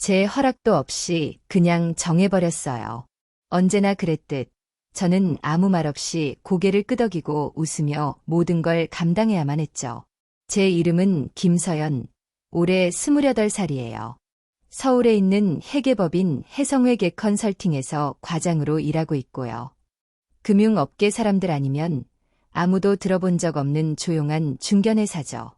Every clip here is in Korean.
제 허락도 없이 그냥 정해버렸어요. 언제나 그랬듯 저는 아무 말 없이 고개를 끄덕이고 웃으며 모든 걸 감당해야만 했죠. 제 이름은 김서연, 올해 28살이에요. 서울에 있는 회계법인 해성회계 컨설팅에서 과장으로 일하고 있고요. 금융업계 사람들 아니면 아무도 들어본 적 없는 조용한 중견회사죠.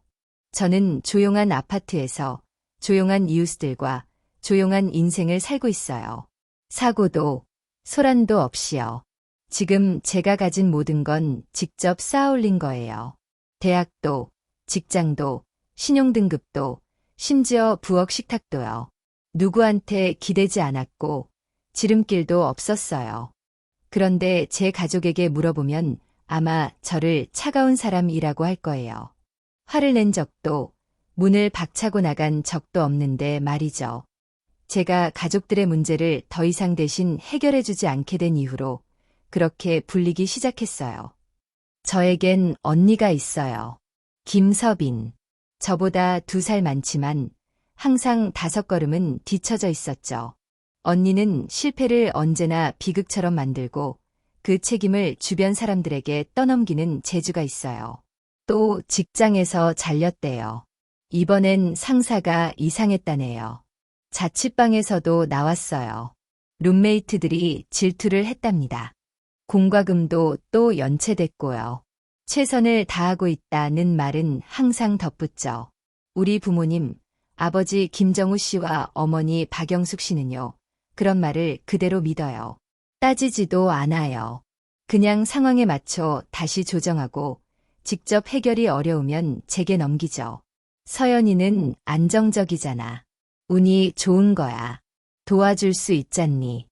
저는 조용한 아파트에서 조용한 이웃들과 조용한 인생을 살고 있어요. 사고도 소란도 없이요. 지금 제가 가진 모든 건 직접 쌓아올린 거예요. 대학도, 직장도, 신용등급도, 심지어 부엌 식탁도요. 누구한테 기대지 않았고 지름길도 없었어요. 그런데 제 가족에게 물어보면 아마 저를 차가운 사람이라고 할 거예요. 화를 낸 적도, 문을 박차고 나간 적도 없는데 말이죠. 제가 가족들의 문제를 더 이상 대신 해결해주지 않게 된 이후로 그렇게 불리기 시작했어요. 저에겐 언니가 있어요. 김서빈. 저보다 2살 많지만 항상 5걸음은 뒤처져 있었죠. 언니는 실패를 언제나 비극처럼 만들고 그 책임을 주변 사람들에게 떠넘기는 재주가 있어요. 또 직장에서 잘렸대요. 이번엔 상사가 이상했다네요. 자취방에서도 나왔어요. 룸메이트들이 질투를 했답니다. 공과금도 또 연체됐고요. 최선을 다하고 있다는 말은 항상 덧붙죠. 우리 부모님, 아버지 김정우 씨와 어머니 박영숙 씨는요. 그런 말을 그대로 믿어요. 따지지도 않아요. 그냥 상황에 맞춰 다시 조정하고 직접 해결이 어려우면 제게 넘기죠. 서연이는 안정적이잖아. 운이 좋은 거야. 도와줄 수 있잖니.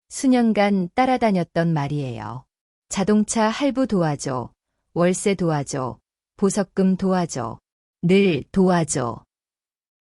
수년간 따라다녔던 말이에요. 자동차 할부 도와줘. 월세 도와줘. 보석금 도와줘. 늘 도와줘.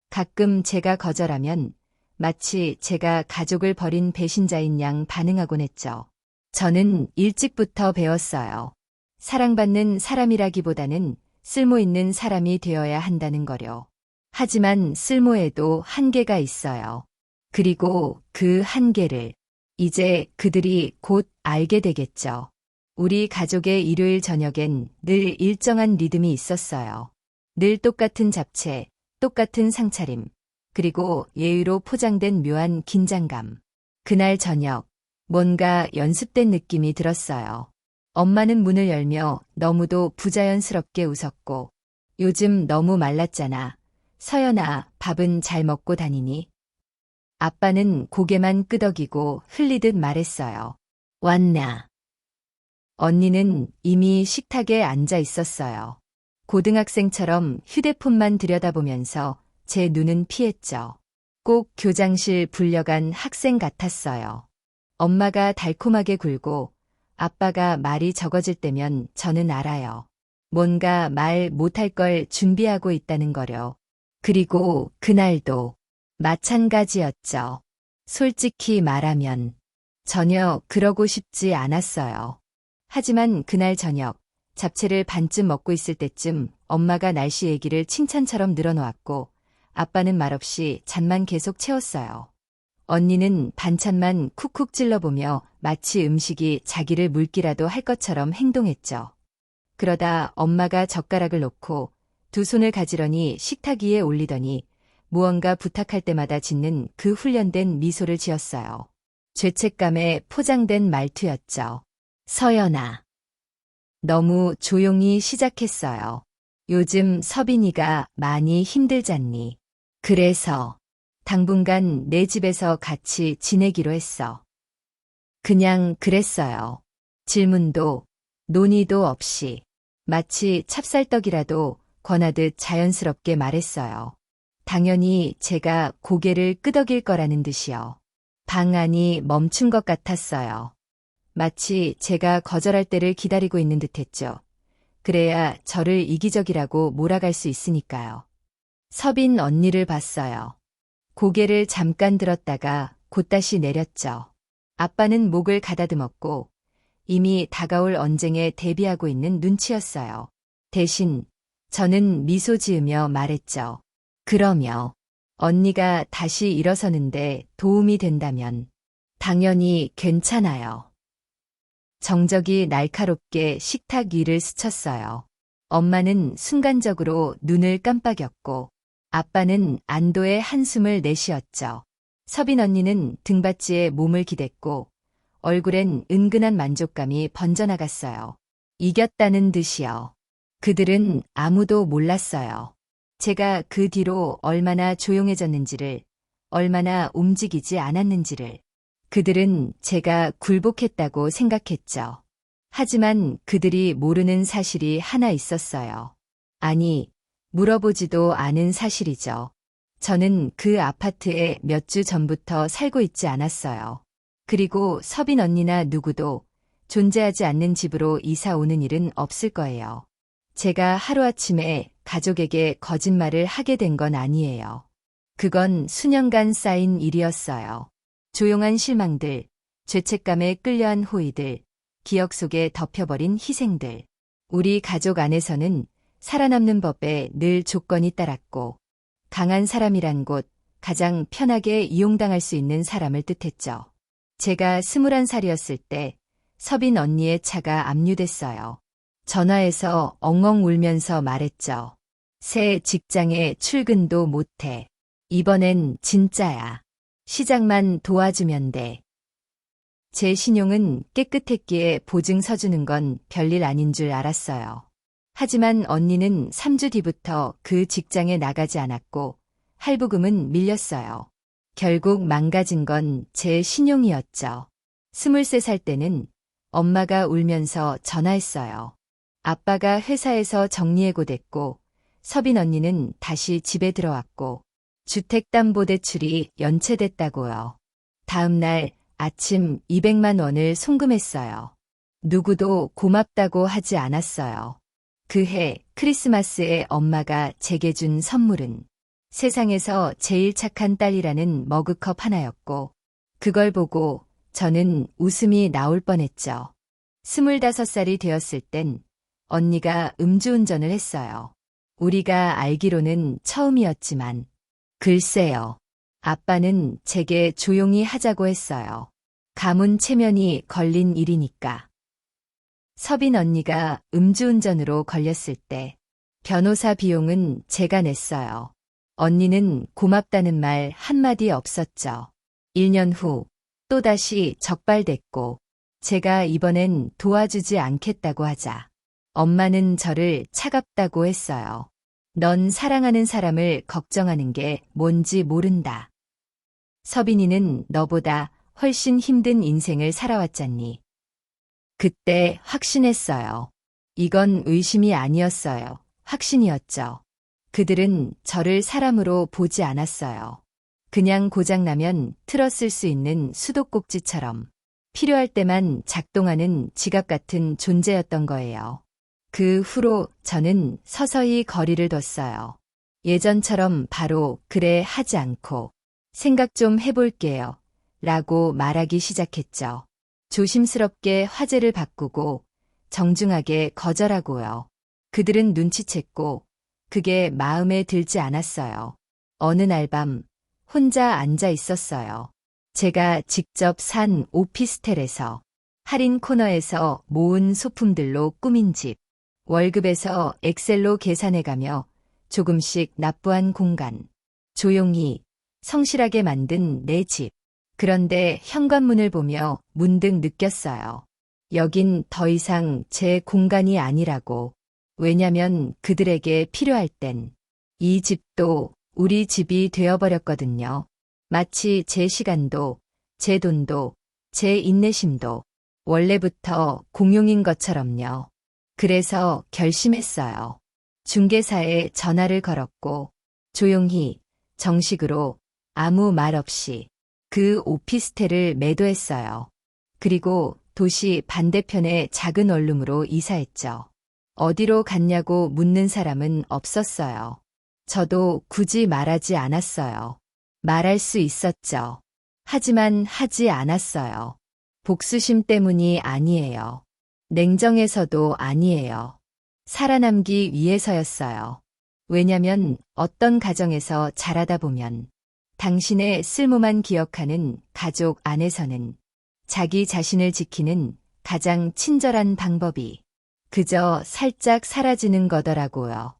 가끔 제가 거절하면 마치 제가 가족을 버린 배신자인 양 반응하곤 했죠. 저는 일찍부터 배웠어요. 사랑받는 사람이라기보다는 쓸모있는 사람이 되어야 한다는 거요. 하지만 쓸모에도 한계가 있어요. 그리고 그 한계를 이제 그들이 곧 알게 되겠죠. 우리 가족의 일요일 저녁엔 늘 일정한 리듬이 있었어요. 늘 똑같은 잡채, 똑같은 상차림, 그리고 예의로 포장된 묘한 긴장감. 그날 저녁, 뭔가 연습된 느낌이 들었어요. 엄마는 문을 열며 너무도 부자연스럽게 웃었고, 요즘 너무 말랐잖아. 서연아, 밥은 잘 먹고 다니니? 아빠는 고개만 끄덕이고 흘리듯 말했어요. 왔나? 언니는 이미 식탁에 앉아 있었어요. 고등학생처럼 휴대폰만 들여다보면서 제 눈은 피했죠. 꼭 교장실 불려간 학생 같았어요. 엄마가 달콤하게 굴고 아빠가 말이 적어질 때면 저는 알아요. 뭔가 말 못할 걸 준비하고 있다는 거려. 그리고 그날도 마찬가지였죠. 솔직히 말하면 전혀 그러고 싶지 않았어요. 하지만 그날 저녁 잡채를 반쯤 먹고 있을 때쯤 엄마가 날씨 얘기를 칭찬처럼 늘어놓았고 아빠는 말없이 잔만 계속 채웠어요. 언니는 반찬만 쿡쿡 찔러보며 마치 음식이 자기를 물기라도 할 것처럼 행동했죠. 그러다 엄마가 젓가락을 놓고 2손을 가지런히 식탁 위에 올리더니 무언가 부탁할 때마다 짓는 그 훈련된 미소를 지었어요. 죄책감에 포장된 말투였죠. 서연아. 너무 조용히 시작했어요. 요즘 서빈이가 많이 힘들잖니. 그래서 당분간 내 집에서 같이 지내기로 했어. 그냥 그랬어요. 질문도 논의도 없이 마치 찹쌀떡이라도 권하듯 자연스럽게 말했어요. 당연히 제가 고개를 끄덕일 거라는 듯이요. 방안이 멈춘 것 같았어요. 마치 제가 거절할 때를 기다리고 있는 듯했죠. 그래야 저를 이기적이라고 몰아갈 수 있으니까요. 서빈 언니를 봤어요. 고개를 잠깐 들었다가 곧다시 내렸죠. 아빠는 목을 가다듬었고 이미 다가올 언쟁에 대비하고 있는 눈치였어요. 대신 저는 미소 지으며 말했죠. 그러며 언니가 다시 일어서는데 도움이 된다면 당연히 괜찮아요. 정적이 날카롭게 식탁 위를 스쳤어요. 엄마는 순간적으로 눈을 깜빡였고 아빠는 안도의 한숨을 내쉬었죠. 서빈 언니는 등받이에 몸을 기댔고 얼굴엔 은근한 만족감이 번져나갔어요. 이겼다는 듯이요. 그들은 아무도 몰랐어요. 제가 그 뒤로 얼마나 조용해졌는지를, 얼마나 움직이지 않았는지를. 그들은 제가 굴복했다고 생각했죠. 하지만 그들이 모르는 사실이 하나 있었어요. 아니, 물어보지도 않은 사실이죠. 저는 그 아파트에 몇 주 전부터 살고 있지 않았어요. 그리고 서빈 언니나 누구도 존재하지 않는 집으로 이사 오는 일은 없을 거예요. 제가 하루아침에 가족에게 거짓말을 하게 된 건 아니에요. 그건 수년간 쌓인 일이었어요. 조용한 실망들, 죄책감에 끌려한 호의들, 기억 속에 덮여버린 희생들. 우리 가족 안에서는 살아남는 법에 늘 조건이 따랐고 강한 사람이란 곳, 가장 편하게 이용당할 수 있는 사람을 뜻했죠. 제가 21살이었을 때 서빈 언니의 차가 압류됐어요. 전화해서 엉엉 울면서 말했죠. 새 직장에 출근도 못해. 이번엔 진짜야. 시작만 도와주면 돼. 제 신용은 깨끗했기에 보증 서주는 건 별일 아닌 줄 알았어요. 하지만 언니는 3주 뒤부터 그 직장에 나가지 않았고 할부금은 밀렸어요. 결국 망가진 건 제 신용이었죠. 23살 때는 엄마가 울면서 전화했어요. 아빠가 회사에서 정리해고됐고 서빈 언니는 다시 집에 들어왔고 주택담보대출이 연체됐다고요. 다음 날 아침 200만 원을 송금했어요. 누구도 고맙다고 하지 않았어요. 그해 크리스마스에 엄마가 제게 준 선물은 세상에서 제일 착한 딸이라는 머그컵 하나였고 그걸 보고 저는 웃음이 나올 뻔했죠. 25살이 되었을 땐 언니가 음주운전을 했어요. 우리가 알기로는 처음이었지만 글쎄요. 아빠는 제게 조용히 하자고 했어요. 가문 체면이 걸린 일이니까. 서빈 언니가 음주운전으로 걸렸을 때 변호사 비용은 제가 냈어요. 언니는 고맙다는 말 한마디 없었죠. 1년 후 또다시 적발됐고 제가 이번엔 도와주지 않겠다고 하자 엄마는 저를 차갑다고 했어요. 넌 사랑하는 사람을 걱정하는 게 뭔지 모른다. 서빈이는 너보다 훨씬 힘든 인생을 살아왔잖니. 그때 확신했어요. 이건 의심이 아니었어요. 확신이었죠. 그들은 저를 사람으로 보지 않았어요. 그냥 고장나면 틀었을 수 있는 수도꼭지처럼 필요할 때만 작동하는 지갑 같은 존재였던 거예요. 그 후로 저는 서서히 거리를 뒀어요. 예전처럼 바로 그래 하지 않고 생각 좀 해볼게요. 라고 말하기 시작했죠. 조심스럽게 화제를 바꾸고 정중하게 거절하고요. 그들은 눈치챘고 그게 마음에 들지 않았어요. 어느 날 밤 혼자 앉아 있었어요. 제가 직접 산 오피스텔에서 할인 코너에서 모은 소품들로 꾸민 집. 월급에서 엑셀로 계산해가며 조금씩 납부한 공간. 조용히 성실하게 만든 내 집. 그런데 현관문을 보며 문득 느꼈어요. 여긴 더 이상 제 공간이 아니라고. 왜냐면 그들에게 필요할 땐 이 집도 우리 집이 되어버렸거든요. 마치 제 시간도, 제 돈도, 제 인내심도 원래부터 공용인 것처럼요. 그래서 결심했어요. 중개사에 전화를 걸었고 조용히, 정식으로, 아무 말 없이 그 오피스텔을 매도했어요. 그리고 도시 반대편의 작은 원룸으로 이사했죠. 어디로 갔냐고 묻는 사람은 없었어요. 저도 굳이 말하지 않았어요. 말할 수 있었죠. 하지만 하지 않았어요. 복수심 때문이 아니에요. 냉정해서도 아니에요. 살아남기 위해서였어요. 왜냐면 어떤 가정에서 자라다 보면 당신의 쓸모만 기억하는 가족 안에서는 자기 자신을 지키는 가장 친절한 방법이 그저 살짝 사라지는 거더라고요.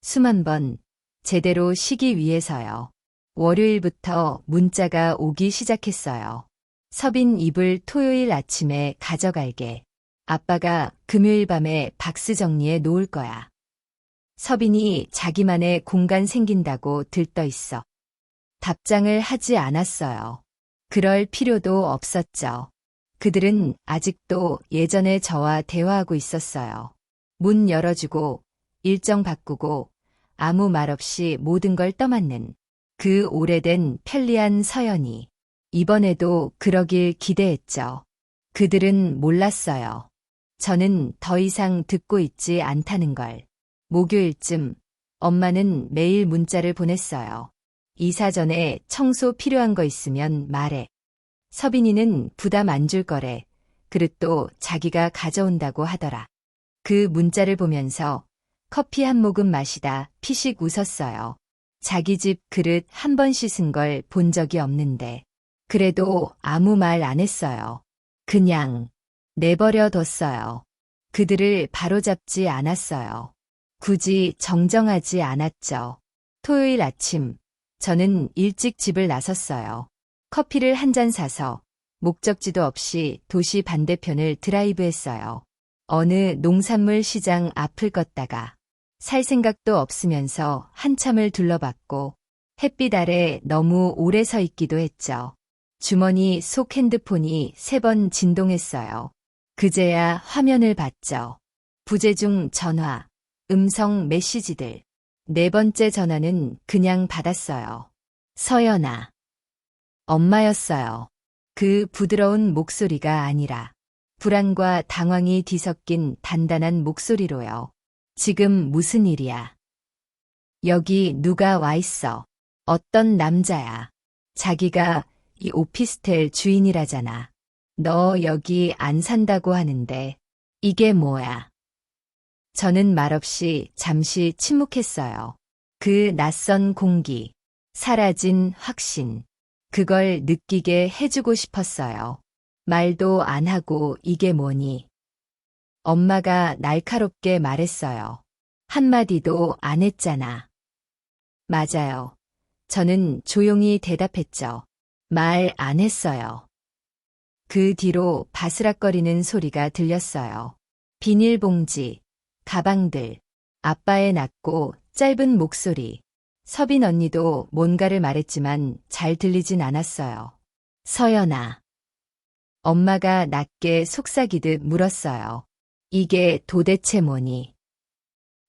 수만 번 제대로 쉬기 위해서요. 월요일부터 문자가 오기 시작했어요. 서빈 이불 토요일 아침에 가져갈게. 아빠가 금요일 밤에 박스 정리해 놓을 거야. 서빈이 자기만의 공간 생긴다고 들떠있어. 답장을 하지 않았어요. 그럴 필요도 없었죠. 그들은 아직도 예전에 저와 대화하고 있었어요. 문 열어주고, 일정 바꾸고, 아무 말 없이 모든 걸 떠맡는 그 오래된 편리한 서연이 이번에도 그러길 기대했죠. 그들은 몰랐어요. 저는 더 이상 듣고 있지 않다는 걸. 목요일쯤 엄마는 매일 문자를 보냈어요. 이사 전에 청소 필요한 거 있으면 말해. 서빈이는 부담 안 줄 거래. 그릇도 자기가 가져온다고 하더라. 그 문자를 보면서 커피 한 모금 마시다 피식 웃었어요. 자기 집 그릇 한 번 씻은 걸 본 적이 없는데. 그래도 아무 말 안 했어요. 그냥 내버려 뒀어요. 그들을 바로잡지 않았어요. 굳이 정정하지 않았죠. 토요일 아침, 저는 일찍 집을 나섰어요. 커피를 한 잔 사서 목적지도 없이 도시 반대편을 드라이브했어요. 어느 농산물 시장 앞을 걷다가 살 생각도 없으면서 한참을 둘러봤고 햇빛 아래 너무 오래 서 있기도 했죠. 주머니 속 핸드폰이 3번 진동했어요. 그제야 화면을 봤죠. 부재중 전화, 음성 메시지들. 4번째 전화는 그냥 받았어요. 서연아. 엄마였어요. 그 부드러운 목소리가 아니라 불안과 당황이 뒤섞인 단단한 목소리로요. 지금 무슨 일이야? 여기 누가 와 있어? 어떤 남자야? 자기가 이 오피스텔 주인이라잖아. 너 여기 안 산다고 하는데 이게 뭐야? 저는 말없이 잠시 침묵했어요. 그 낯선 공기, 사라진 확신, 그걸 느끼게 해주고 싶었어요. 말도 안 하고 이게 뭐니? 엄마가 날카롭게 말했어요. 한마디도 안 했잖아. 맞아요. 저는 조용히 대답했죠. 말 안 했어요. 그 뒤로 바스락거리는 소리가 들렸어요. 비닐봉지, 가방들, 아빠의 낮고 짧은 목소리. 서빈 언니도 뭔가를 말했지만 잘 들리진 않았어요. 서연아. 엄마가 낮게 속삭이듯 물었어요. 이게 도대체 뭐니?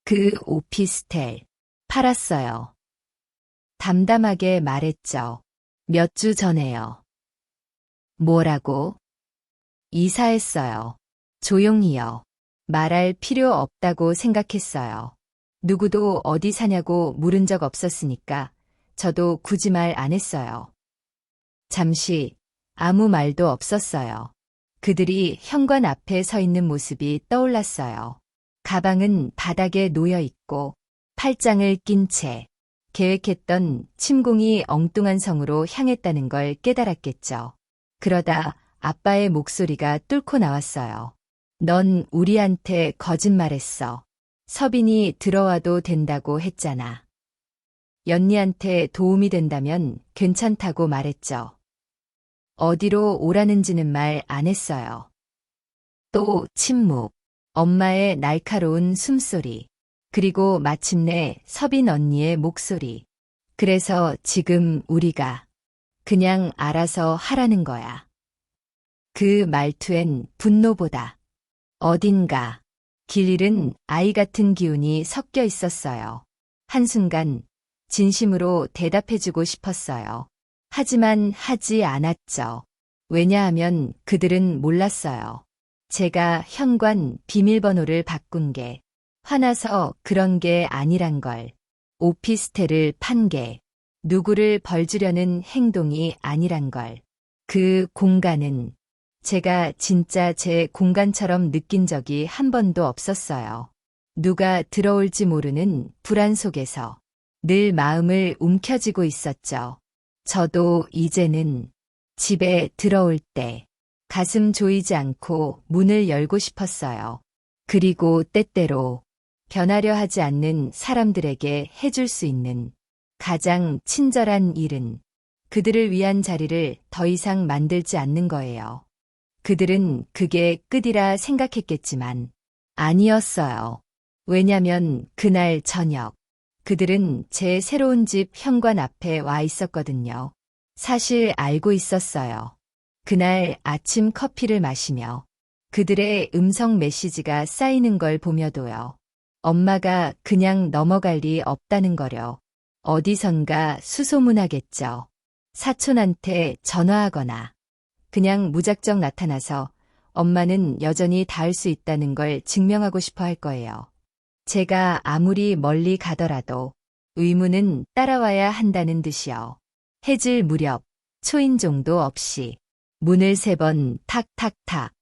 그 오피스텔. 팔았어요. 담담하게 말했죠. 몇 주 전에요. 뭐라고? 이사했어요. 조용히요. 말할 필요 없다고 생각했어요. 누구도 어디 사냐고 물은 적 없었으니까 저도 굳이 말 안 했어요. 잠시 아무 말도 없었어요. 그들이 현관 앞에 서 있는 모습이 떠올랐어요. 가방은 바닥에 놓여 있고 팔짱을 낀 채 계획했던 침공이 엉뚱한 성으로 향했다는 걸 깨달았겠죠. 그러다 아빠의 목소리가 뚫고 나왔어요. 넌 우리한테 거짓말했어. 서빈이 들어와도 된다고 했잖아. 연니한테 도움이 된다면 괜찮다고 말했죠. 어디로 오라는지는 말 안 했어요. 또 침묵, 엄마의 날카로운 숨소리, 그리고 마침내 서빈 언니의 목소리. 그래서 지금 우리가 그냥 알아서 하라는 거야. 그 말투엔 분노보다 어딘가 길 잃은 아이 같은 기운이 섞여 있었어요. 한순간 진심으로 대답해주고 싶었어요. 하지만 하지 않았죠. 왜냐하면 그들은 몰랐어요. 제가 현관 비밀번호를 바꾼 게 화나서 그런 게 아니란 걸. 오피스텔을 판 게 누구를 벌주려는 행동이 아니란 걸. 그 공간은 제가 진짜 제 공간처럼 느낀 적이 한 번도 없었어요. 누가 들어올지 모르는 불안 속에서 늘 마음을 움켜쥐고 있었죠. 저도 이제는 집에 들어올 때 가슴 조이지 않고 문을 열고 싶었어요. 그리고 때때로 변하려 하지 않는 사람들에게 해줄 수 있는 가장 친절한 일은 그들을 위한 자리를 더 이상 만들지 않는 거예요. 그들은 그게 끝이라 생각했겠지만 아니었어요. 왜냐면 그날 저녁 그들은 제 새로운 집 현관 앞에 와 있었거든요. 사실 알고 있었어요. 그날 아침 커피를 마시며 그들의 음성 메시지가 쌓이는 걸 보며도요. 엄마가 그냥 넘어갈 리 없다는 거려. 어디선가 수소문하겠죠. 사촌한테 전화하거나 그냥 무작정 나타나서 엄마는 여전히 닿을 수 있다는 걸 증명하고 싶어 할 거예요. 제가 아무리 멀리 가더라도 의무는 따라와야 한다는 듯이요. 해질 무렵 초인종도 없이 문을 3번 탁탁탁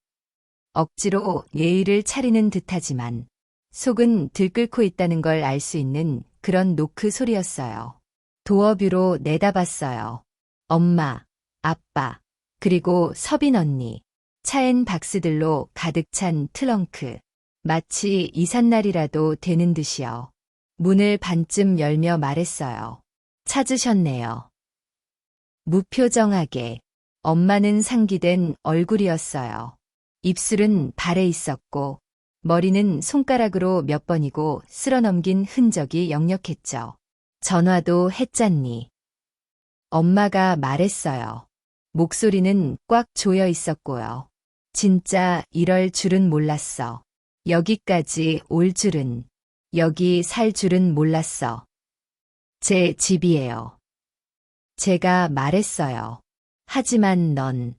억지로 예의를 차리는 듯하지만 속은 들끓고 있다는 걸 알 수 있는 그런 노크 소리였어요. 도어뷰로 내다봤어요. 엄마, 아빠, 그리고 서빈 언니, 차엔 박스들로 가득 찬 트렁크. 마치 이삿날이라도 되는 듯이요. 문을 반쯤 열며 말했어요. 찾으셨네요. 무표정하게 엄마는 상기된 얼굴이었어요. 입술은 발에 있었고 머리는 손가락으로 몇 번이고 쓸어넘긴 흔적이 역력했죠. 전화도 했잖니. 엄마가 말했어요. 목소리는 꽉 조여 있었고요. 진짜 이럴 줄은 몰랐어. 여기까지 올 줄은, 여기 살 줄은 몰랐어. 제 집이에요. 제가 말했어요. 하지만 넌.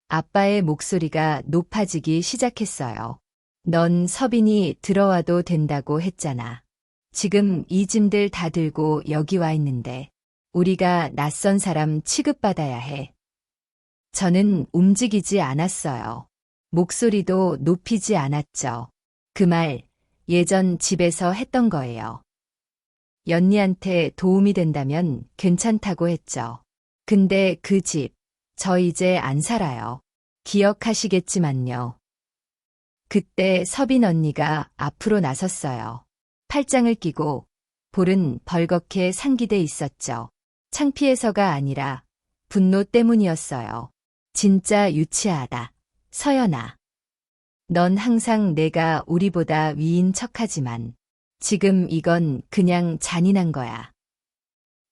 아빠의 목소리가 높아지기 시작했어요. 넌 서빈이 들어와도 된다고 했잖아. 지금 이 짐들 다 들고 여기 와 있는데 우리가 낯선 사람 취급받아야 해. 저는 움직이지 않았어요. 목소리도 높이지 않았죠. 그 말 예전 집에서 했던 거예요. 연니한테 도움이 된다면 괜찮다고 했죠. 근데 그 집, 저 이제 안 살아요. 기억하시겠지만요. 그때 서빈 언니가 앞으로 나섰어요. 팔짱을 끼고 볼은 벌겋게 상기돼 있었죠. 창피해서가 아니라 분노 때문이었어요. 진짜 유치하다. 서연아. 넌 항상 내가 우리보다 위인 척하지만 지금 이건 그냥 잔인한 거야.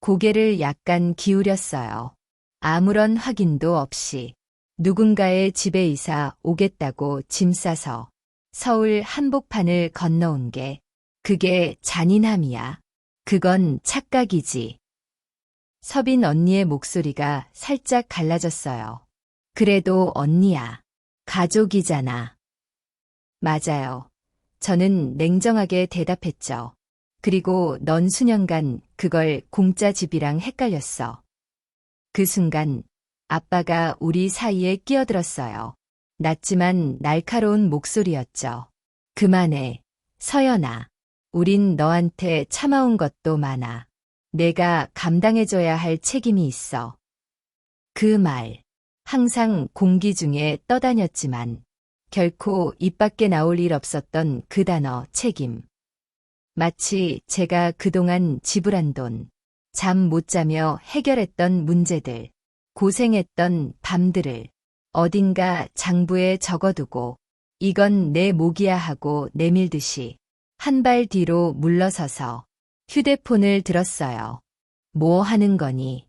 고개를 약간 기울였어요. 아무런 확인도 없이 누군가의 집에 이사 오겠다고 짐 싸서 서울 한복판을 건너온 게 그게 잔인함이야. 그건 착각이지. 서빈 언니의 목소리가 살짝 갈라졌어요. 그래도 언니야. 가족이잖아. 맞아요. 저는 냉정하게 대답했죠. 그리고 넌 수년간 그걸 공짜 집이랑 헷갈렸어. 그 순간 아빠가 우리 사이에 끼어들었어요. 낮지만 날카로운 목소리였죠. 그만해. 서연아. 우린 너한테 참아온 것도 많아. 내가 감당해줘야 할 책임이 있어. 그 말. 항상 공기 중에 떠다녔지만 결코 입 밖에 나올 일 없었던 그 단어 책임. 마치 제가 그동안 지불한 돈, 잠 못 자며 해결했던 문제들, 고생했던 밤들을 어딘가 장부에 적어두고 이건 내 몫이야 하고 내밀듯이 한 발 뒤로 물러서서 휴대폰을 들었어요. 뭐 하는 거니?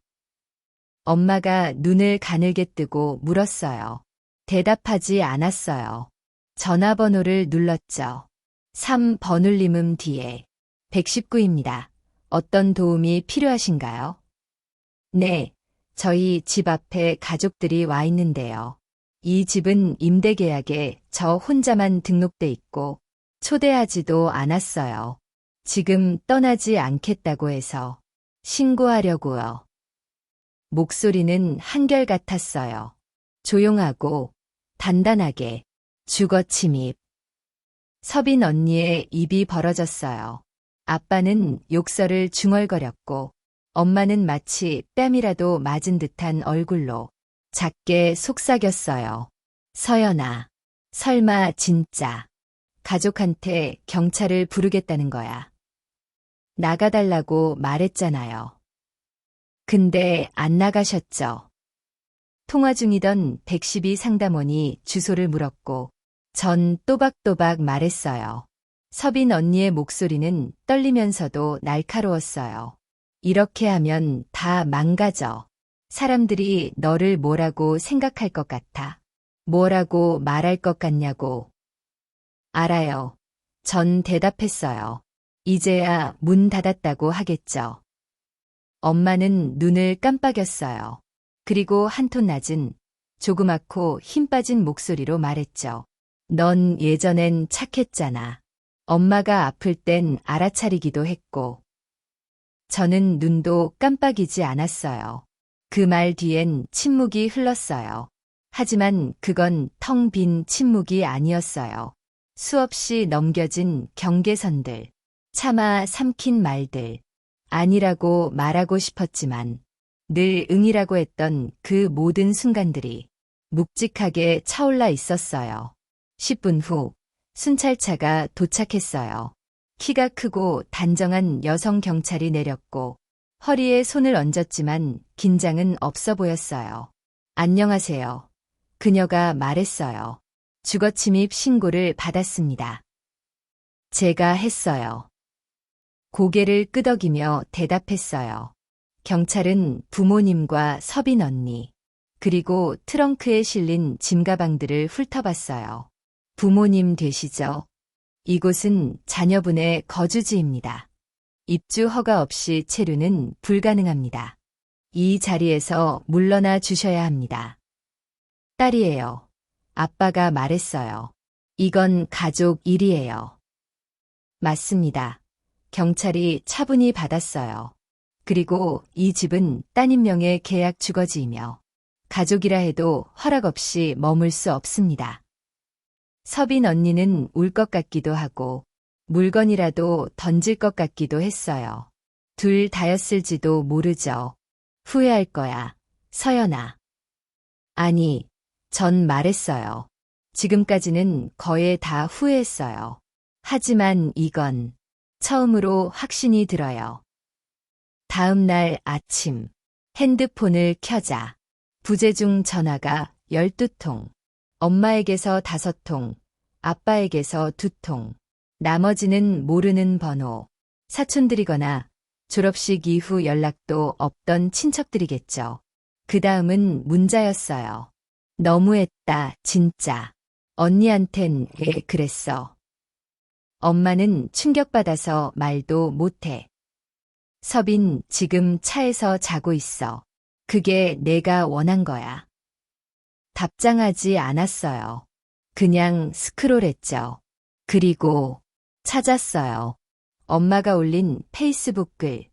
엄마가 눈을 가늘게 뜨고 물었어요. 대답하지 않았어요. 전화번호를 눌렀죠. 3번 울림음 뒤에 119입니다. 어떤 도움이 필요하신가요? 네, 저희 집 앞에 가족들이 와 있는데요. 이 집은 임대계약에 저 혼자만 등록돼 있고 초대하지도 않았어요. 지금 떠나지 않겠다고 해서 신고하려고요. 목소리는 한결같았어요. 조용하고 단단하게 주거 침입. 서빈 언니의 입이 벌어졌어요. 아빠는 욕설을 중얼거렸고 엄마는 마치 뺨이라도 맞은 듯한 얼굴로 작게 속삭였어요. 서연아, 설마 진짜 가족한테 경찰을 부르겠다는 거야. 나가달라고 말했잖아요. 근데 안 나가셨죠? 통화 중이던 112 상담원이 주소를 물었고 전 또박또박 말했어요. 서빈 언니의 목소리는 떨리면서도 날카로웠어요. 이렇게 하면 다 망가져. 사람들이 너를 뭐라고 생각할 것 같아. 뭐라고 말할 것 같냐고. 알아요. 전 대답했어요. 이제야 문 닫았다고 하겠죠. 엄마는 눈을 깜빡였어요. 그리고 한톤 낮은, 조그맣고 힘 빠진 목소리로 말했죠. 넌 예전엔 착했잖아. 엄마가 아플 땐 알아차리기도 했고. 저는 눈도 깜빡이지 않았어요. 그 말 뒤엔 침묵이 흘렀어요. 하지만 그건 텅 빈 침묵이 아니었어요. 수없이 넘겨진 경계선들, 차마 삼킨 말들, 아니라고 말하고 싶었지만 늘 응이라고 했던 그 모든 순간들이 묵직하게 차올라 있었어요. 10분 후 순찰차가 도착했어요. 키가 크고 단정한 여성 경찰이 내렸고 허리에 손을 얹었지만 긴장은 없어 보였어요. 안녕하세요. 그녀가 말했어요. 주거침입 신고를 받았습니다. 제가 했어요. 고개를 끄덕이며 대답했어요. 경찰은 부모님과 서빈 언니, 그리고 트렁크에 실린 짐가방들을 훑어봤어요. 부모님 되시죠? 이곳은 자녀분의 거주지입니다. 입주 허가 없이 체류는 불가능합니다. 이 자리에서 물러나 주셔야 합니다. 딸이에요. 아빠가 말했어요. 이건 가족 일이에요. 맞습니다. 경찰이 차분히 받았어요. 그리고 이 집은 따님 명의 계약 주거지이며 가족이라 해도 허락 없이 머물 수 없습니다. 서빈 언니는 울 것 같기도 하고 물건이라도 던질 것 같기도 했어요. 둘 다였을지도 모르죠. 후회할 거야, 서연아. 아니, 전 말했어요. 지금까지는 거의 다 후회했어요. 하지만 이건 처음으로 확신이 들어요. 다음 날 아침, 핸드폰을 켜자. 부재중 전화가 12통. 엄마에게서 5통, 아빠에게서 2통. 나머지는 모르는 번호. 사촌들이거나 졸업식 이후 연락도 없던 친척들이겠죠. 그 다음은 문자였어요. 너무했다, 진짜. 언니한텐 왜 그랬어? 엄마는 충격받아서 말도 못해. 서빈, 지금 차에서 자고 있어. 그게 내가 원한 거야. 답장하지 않았어요. 그냥 스크롤했죠. 그리고 찾았어요. 엄마가 올린 페이스북 글,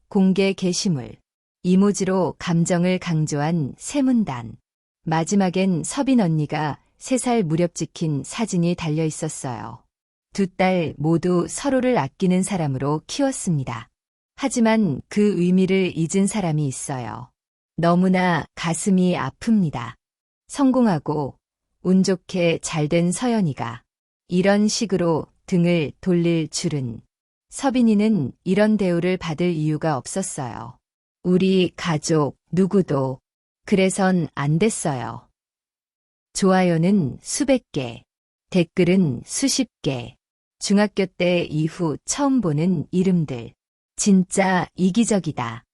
공개 게시물, 이모지로 감정을 강조한 세 문단. 마지막엔 서빈 언니가 3살 무렵 찍힌 사진이 달려 있었어요. 두 딸 모두 서로를 아끼는 사람으로 키웠습니다. 하지만 그 의미를 잊은 사람이 있어요. 너무나 가슴이 아픕니다. 성공하고 운 좋게 잘된 서연이가 이런 식으로 등을 돌릴 줄은. 서빈이는 이런 대우를 받을 이유가 없었어요. 우리 가족 누구도 그래선 안 됐어요. 좋아요는 수백 개, 댓글은 수십 개. 중학교 때 이후 처음 보는 이름들. 진짜 이기적이다.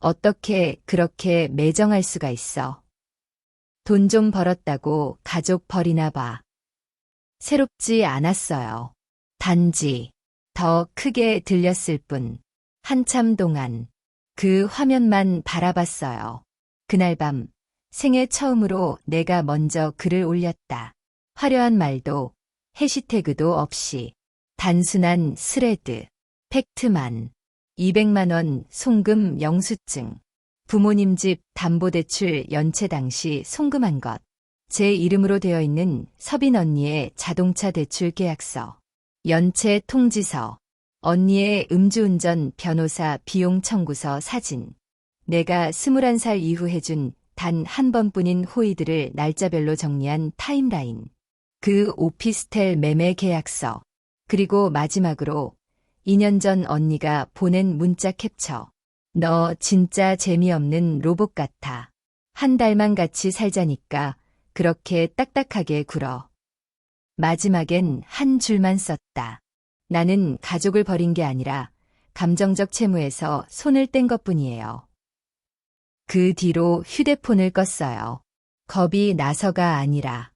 어떻게 그렇게 매정할 수가 있어? 돈 좀 벌었다고 가족 버리나 봐. 새롭지 않았어요. 단지 더 크게 들렸을 뿐. 한참 동안 그 화면만 바라봤어요. 그날 밤 생애 처음으로 내가 먼저 글을 올렸다. 화려한 말도 해시태그도 없이 단순한 스레드, 팩트만. 200만 원 송금 영수증. 부모님 집 담보대출 연체 당시 송금한 것. 제 이름으로 되어 있는 서빈 언니의 자동차 대출 계약서, 연체 통지서, 언니의 음주운전 변호사 비용 청구서 사진, 내가 21살 이후 해준 단 한 번뿐인 호의들을 날짜별로 정리한 타임라인, 그 오피스텔 매매 계약서, 그리고 마지막으로 2년 전 언니가 보낸 문자 캡처. 너 진짜 재미없는 로봇 같아. 한 달만 같이 살자니까 그렇게 딱딱하게 굴어. 마지막엔 한 줄만 썼다. 나는 가족을 버린 게 아니라 감정적 채무에서 손을 뗀 것뿐이에요. 그 뒤로 휴대폰을 껐어요. 겁이 나서가 아니라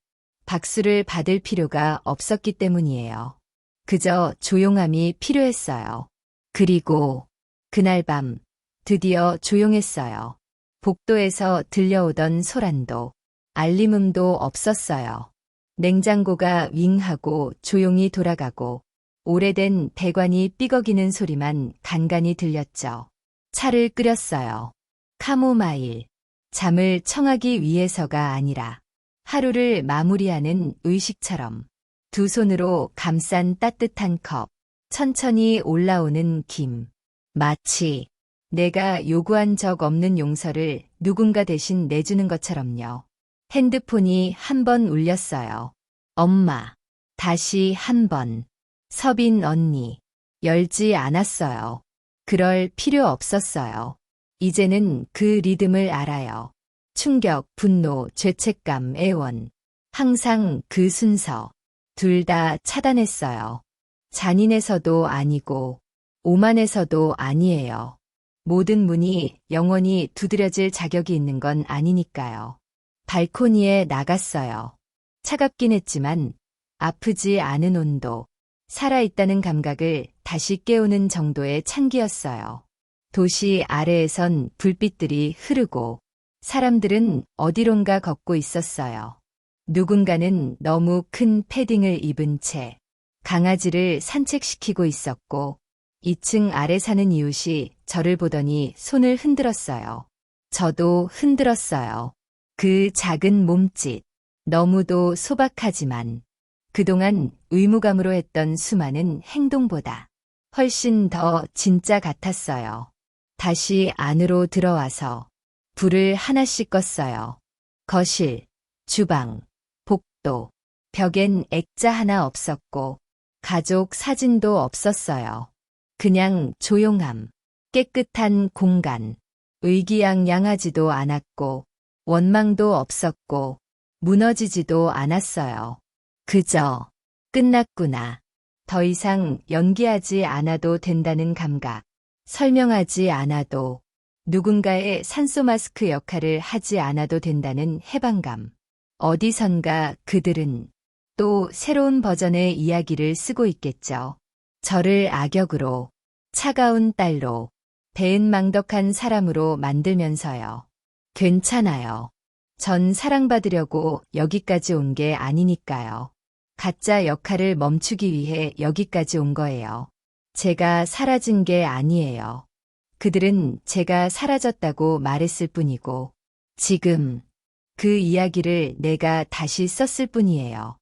박수를 받을 필요가 없었기 때문이에요. 그저 조용함이 필요했어요. 그리고 그날 밤 드디어 조용했어요. 복도에서 들려오던 소란도 알림음도 없었어요. 냉장고가 윙하고 조용히 돌아가고 오래된 배관이 삐걱이는 소리만 간간히 들렸죠. 차를 끓였어요. 카모마일. 잠을 청하기 위해서가 아니라 하루를 마무리하는 의식처럼. 두 손으로 감싼 따뜻한 컵, 천천히 올라오는 김. 마치 내가 요구한 적 없는 용서를 누군가 대신 내주는 것처럼요. 핸드폰이 한 번 울렸어요. 엄마. 다시 한 번. 서빈 언니. 열지 않았어요. 그럴 필요 없었어요. 이제는 그 리듬을 알아요. 충격, 분노, 죄책감, 애원. 항상 그 순서. 둘 다 차단했어요. 잔인해서도 아니고 오만해서도 아니에요. 모든 문이 영원히 두드려질 자격이 있는 건 아니니까요. 발코니에 나갔어요. 차갑긴 했지만 아프지 않은 온도, 살아있다는 감각을 다시 깨우는 정도의 찬기였어요. 도시 아래에선 불빛들이 흐르고 사람들은 어디론가 걷고 있었어요. 누군가는 너무 큰 패딩을 입은 채 강아지를 산책시키고 있었고 2층 아래 사는 이웃이 저를 보더니 손을 흔들었어요. 저도 흔들었어요. 그 작은 몸짓, 너무도 소박하지만 그동안 의무감으로 했던 수많은 행동보다 훨씬 더 진짜 같았어요. 다시 안으로 들어와서 불을 하나씩 껐어요. 거실, 주방, 복도, 벽엔 액자 하나 없었고 가족 사진도 없었어요. 그냥 조용함, 깨끗한 공간, 의기양양하지도 않았고 원망도 없었고 무너지지도 않았어요. 그저 끝났구나. 더 이상 연기하지 않아도 된다는 감각, 설명하지 않아도 누군가의 산소 마스크 역할을 하지 않아도 된다는 해방감. 어디선가 그들은 또 새로운 버전의 이야기를 쓰고 있겠죠. 저를 악역으로, 차가운 딸로, 배은망덕한 사람으로 만들면서요. 괜찮아요. 전 사랑받으려고 여기까지 온 게 아니니까요. 가짜 역할을 멈추기 위해 여기까지 온 거예요. 제가 사라진 게 아니에요. 그들은 제가 사라졌다고 말했을 뿐이고, 지금 그 이야기를 내가 다시 썼을 뿐이에요.